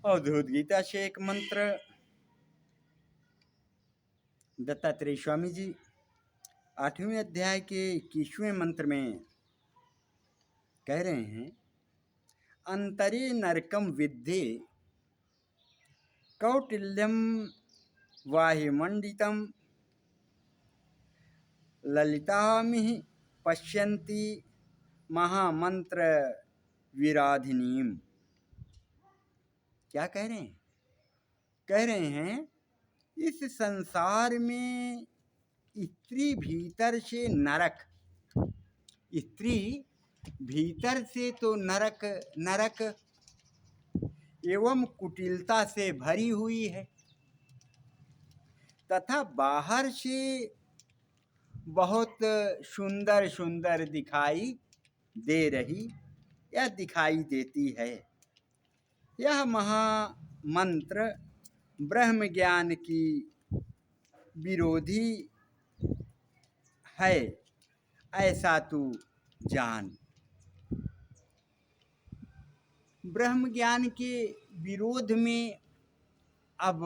अवधूत गीता से एक मंत्र दत्तात्रेय स्वामी जी 8वें अध्याय के 21वें मंत्र में कह रहे हैं, अंतरे नरकम विद्धि कौटिल्यम वायुमंडितम ललितामिहि पश्यन्ति महामंत्र विराधिनीम। क्या कह रहे हैं? कह रहे हैं इस संसार में स्त्री भीतर से नरक, स्त्री भीतर से तो नरक नरक एवं कुटिलता से भरी हुई है, तथा बाहर से बहुत सुंदर सुंदर दिखाई दे रही या दिखाई देती है। यह महामंत्र ब्रह्म ज्ञान की विरोधी है, ऐसा तू जान। ब्रह्म ज्ञान के विरोध में अब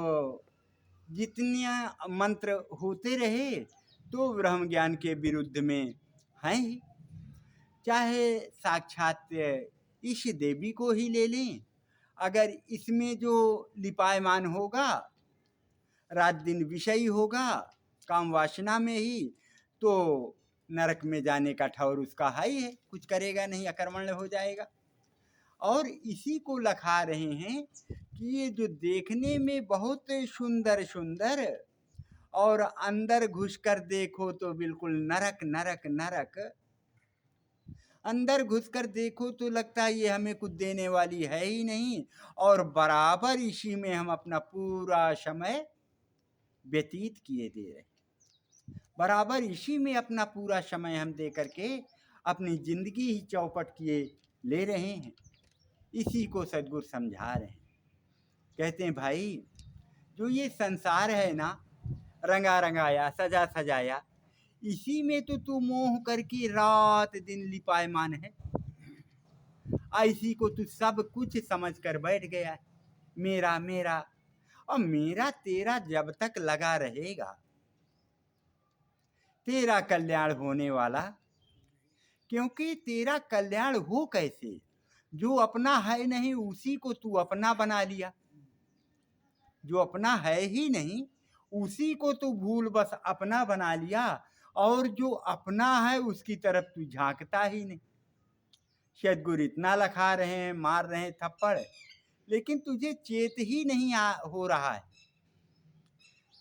जितने मंत्र होते रहे तो ब्रह्म ज्ञान के विरुद्ध में हैं ही। चाहे साक्षात इस देवी को ही ले लें, अगर इसमें जो लिपायमान होगा, रात दिन विषयी होगा, काम वासना में ही, तो नरक में जाने का ठौर उसका है ही है, कुछ करेगा नहीं, अकर्मण्य हो जाएगा। और इसी को लखा रहे हैं कि ये जो देखने में बहुत सुंदर सुंदर और अंदर घुसकर देखो तो बिल्कुल नरक नरक नरक, अंदर घुसकर देखो तो लगता है ये हमें कुछ देने वाली है ही नहीं, और बराबर इसी में हम अपना पूरा समय व्यतीत किए दे रहे, बराबर इसी में अपना पूरा समय हम दे करके अपनी जिंदगी ही चौपट किए ले रहे हैं। इसी को सद्गुरु समझा रहे हैं। कहते हैं भाई, जो ये संसार है ना, रंगा रंगाया सजा सजाया, इसी में तो तू मोह करके रात दिन लिपायमान है। इसी को तू सब कुछ समझ कर बैठ गया है, मेरा मेरा। और मेरा तेरा जब तक लगा रहेगा, तेरा कल्याण होने वाला, क्योंकि तेरा कल्याण हो कैसे? जो अपना है नहीं उसी को तू अपना बना लिया, जो अपना है ही नहीं उसी को तू भूल बस अपना बना लिया, और जो अपना है उसकी तरफ तू झांकता ही नहीं। सद्गुरु इतना लखा रहे हैं, मार रहे हैं थप्पड़, लेकिन तुझे चेत ही नहीं हो रहा है।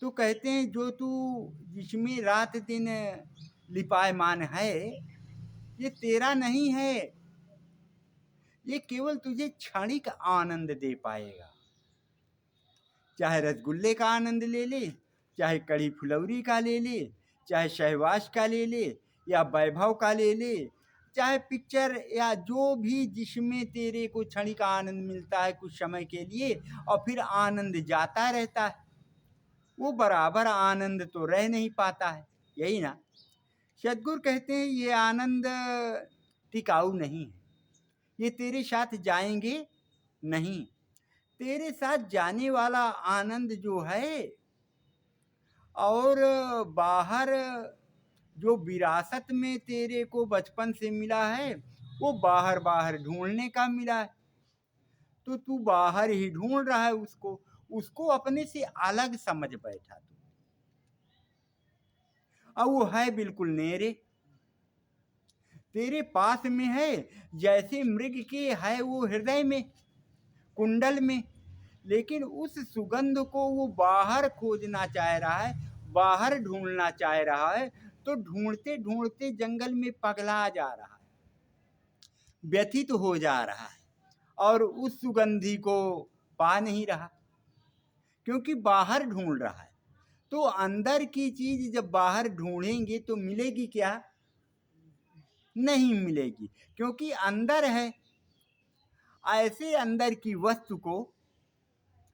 तो कहते हैं जो तू जिसमें रात दिन लिपायमान है, ये तेरा नहीं है, ये केवल तुझे क्षणिक आनंद दे पाएगा। चाहे रसगुल्ले का आनंद ले ले, चाहे कड़ी फुलौरी का ले ले, चाहे शहवास का ले ले, या वैभव का ले ले, चाहे पिक्चर या जो भी जिसमें तेरे को क्षणिक आनंद मिलता है कुछ समय के लिए और फिर आनंद जाता रहता है, वो बराबर आनंद तो रह नहीं पाता है। यही ना सद्गुरु कहते हैं, ये आनंद टिकाऊ नहीं है, ये तेरे साथ जाएंगे नहीं। तेरे साथ जाने वाला आनंद जो है, और बाहर जो विरासत में तेरे को बचपन से मिला है, वो बाहर बाहर ढूंढने का मिला है। तो तू बाहर ही ढूंढ रहा है उसको, उसको अपने से अलग समझ बैठा तू, और वो है बिल्कुल नेरे तेरे पास में है, जैसे मृग के है वो हृदय में कुंडल में, लेकिन उस सुगंध को वो बाहर खोजना चाह रहा है, बाहर ढूंढना चाह रहा है, तो ढूंढते ढूंढते जंगल में पगला जा रहा है, व्यथित हो जा रहा है, और उस सुगंधी को पा नहीं रहा, क्योंकि बाहर ढूंढ रहा है। तो अंदर की चीज जब बाहर ढूंढेंगे तो मिलेगी क्या? नहीं मिलेगी, क्योंकि अंदर है। ऐसे अंदर की वस्तु को,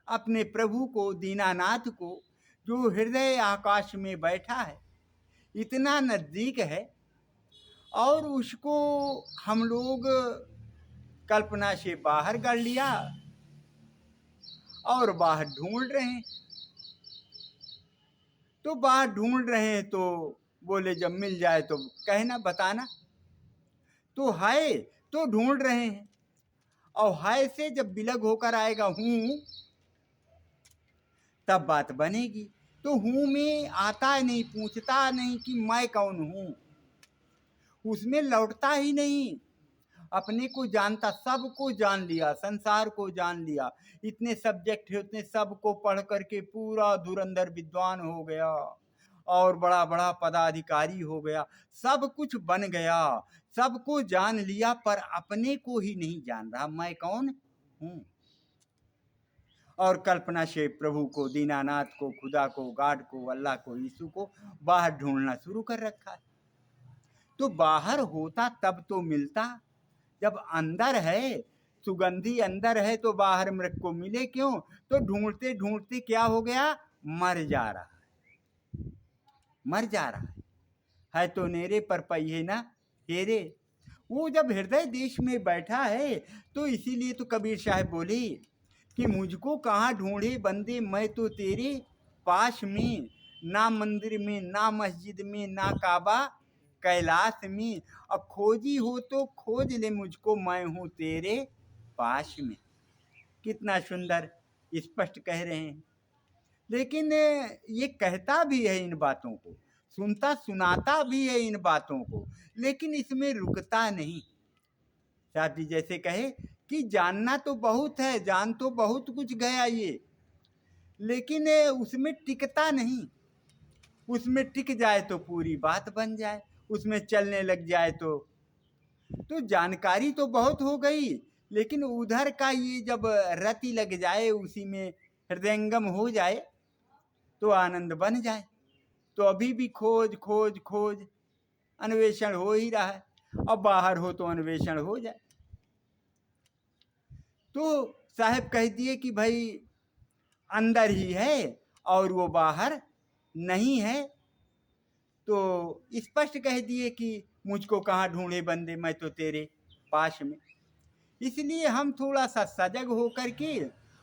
अपने प्रभु को, दीनानाथ को, जो हृदय आकाश में बैठा है, इतना नजदीक है, और उसको हम लोग कल्पना से बाहर कर लिया, और बाहर ढूंढ रहे हैं। तो बाहर ढूंढ रहे हैं तो बोले जब मिल जाए तो कहना, बताना। तो है तो ढूंढ रहे हैं, और है से जब विलग होकर आएगा हूँ, तब बात बनेगी। तो हूँ में आता नहीं, पूछता नहीं कि मैं कौन हूँ, उसमें लौटता ही नहीं। अपने को जानता, सबको जान लिया, संसार को जान लिया, इतने सब्जेक्ट है, उतने सबको पढ़ करके पूरा धुरंधर विद्वान हो गया और बड़ा बड़ा पदाधिकारी हो गया, सब कुछ बन गया, सबको जान लिया, पर अपने को ही नहीं जान रहा मैं कौन हूँ। और कल्पना से प्रभु को, दीनानाथ को, खुदा को, गॉड को, अल्लाह को, यीशु को बाहर ढूंढना शुरू कर रखा है। तो बाहर होता तब तो मिलता, जब अंदर है, सुगंधी अंदर है, तो बाहर मृग को मिले क्यों? तो ढूंढते ढूंढते क्या हो गया, मर जा रहा है, मर जा रहा है तो नेरे पर पहिए ना हेरे। वो जब हृदय देश में बैठा है, तो इसीलिए तो कबीर साहब बोले कि मुझको कहाँ ढूंढे बंदे, मैं तो तेरे पास में, ना मंदिर में, ना मस्जिद में, ना काबा कैलाश में, अब खोजी हो तो खोज ले मुझको, मैं हूँ तेरे पास में। कितना सुंदर स्पष्ट कह रहे हैं। लेकिन ये कहता भी है इन बातों को, सुनता सुनाता भी है इन बातों को, लेकिन इसमें रुकता नहीं। साहब जी जैसे कहे कि जानना तो बहुत है, जान तो बहुत कुछ गया ये, लेकिन उसमें टिकता नहीं। उसमें टिक जाए तो पूरी बात बन जाए, उसमें चलने लग जाए तो जानकारी तो बहुत हो गई, लेकिन उधर का ये जब रति लग जाए, उसी में हृदयंगम हो जाए, तो आनंद बन जाए। तो अभी भी खोज खोज खोज, अन्वेषण हो ही रहा है, अब बाहर हो तो अन्वेषण हो जाए। तो साहब कह दिए कि भाई अंदर ही है और वो बाहर नहीं है। तो स्पष्ट कह दिए कि मुझको कहाँ ढूंढे बंदे, मैं तो तेरे पास में। इसलिए हम थोड़ा सा सजग हो करके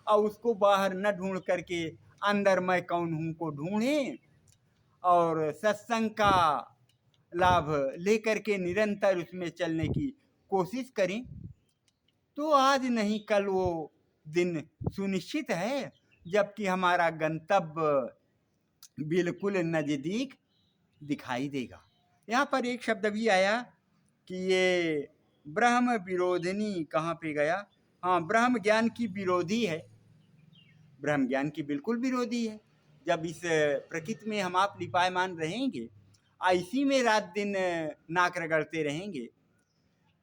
और उसको बाहर न ढूंढ करके अंदर मैं कौन हूँ को ढूंढें, और सत्संग का लाभ लेकर के निरंतर उसमें चलने की कोशिश करें। तो आज नहीं कल वो दिन सुनिश्चित है, जबकि हमारा गंतव्य बिल्कुल नजदीक दिखाई देगा। यहाँ पर एक शब्द भी आया कि ये ब्रह्म विरोधिनी, कहाँ पे गया, हाँ, ब्रह्म ज्ञान की विरोधी है। ब्रह्म ज्ञान की बिल्कुल विरोधी है। जब इस प्रकृति में हम आप लिपायमान रहेंगे, इसी में रात दिन नाक रगड़ते रहेंगे,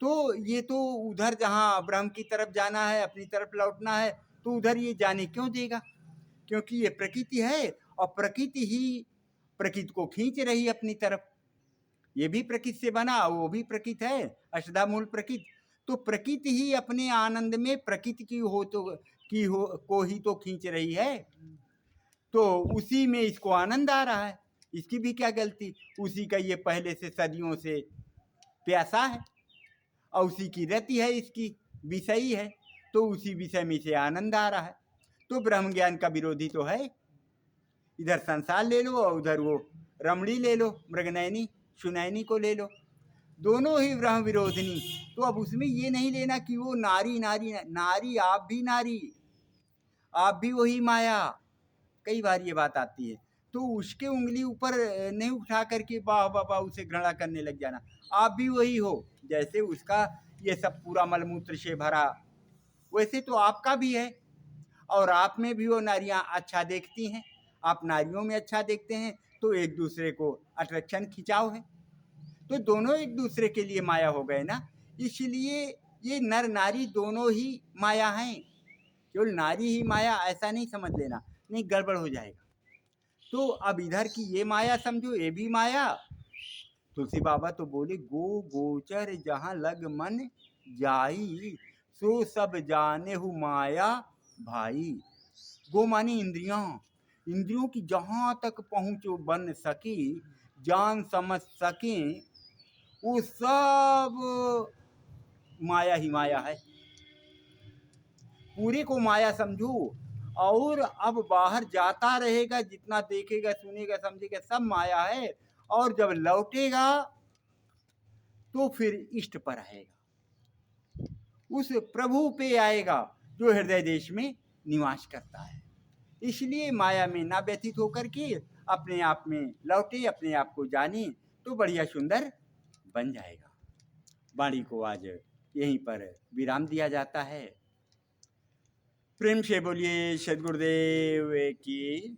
तो ये तो उधर जहाँ ब्रह्म की तरफ जाना है, अपनी तरफ लौटना है, तो उधर ये जाने क्यों देगा? क्योंकि ये प्रकृति है और प्रकृति ही प्रकृति को खींच रही अपनी तरफ। ये भी प्रकृति से बना, वो भी प्रकृति है, अष्टधा मूल प्रकृति। तो प्रकृति ही अपने आनंद में प्रकृति को ही तो खींच रही है, तो उसी में इसको आनंद आ रहा है। इसकी भी क्या गलती? उसी का ये पहले से सदियों से प्यासा है और उसी की रति है, इसकी विषयी है, तो उसी विषय में से आनंद आ रहा है। तो ब्रह्म ज्ञान का विरोधी तो है। इधर संसार ले लो और उधर वो रमणी ले लो, मृगनयनी सुनैनी को ले लो, दोनों ही ब्रह्म विरोधिनी। तो अब उसमें ये नहीं लेना कि वो नारी नारी नारी, आप भी नारी, आप भी वही माया। कई बार ये बात आती है, तो उसके उंगली ऊपर नहीं उठा करके वाह वाह वाह उसे घृणा करने लग जाना। आप भी वही हो, जैसे उसका ये सब पूरा मलमूत्र से भरा, वैसे तो आपका भी है, और आप में भी वो नारियां अच्छा देखती हैं, आप नारियों में अच्छा देखते हैं, तो एक दूसरे को अट्रैक्शन, खिंचाव है, तो दोनों एक दूसरे के लिए माया हो गए ना। इसलिए ये नर नारी दोनों ही माया हैं, केवल नारी ही माया ऐसा नहीं समझ लेना, नहीं गड़बड़ हो जाएगा। तो अब इधर की ये माया समझो, ये भी माया। तुलसी बाबा तो बोले गो गोचर जहाँ लग मन जाई, सो सब जाने हु माया भाई। गो मानी इंद्रियां, इंद्रियों की जहाँ तक पहुँच बन सकी, जान समझ सके, वो सब माया ही माया है। पूरे को माया समझो, और अब बाहर जाता रहेगा, जितना देखेगा सुनेगा समझेगा सब माया है, और जब लौटेगा तो फिर इष्ट पर आएगा, उस प्रभु पे आएगा जो हृदय देश में निवास करता है। इसलिए माया में ना व्यथित होकर के अपने आप में लौटे, अपने आप को जाने, तो बढ़िया सुंदर बन जाएगा। वाणी को आज यहीं पर विराम दिया जाता है। प्रेम से बोलिए सद्गुरुदेव की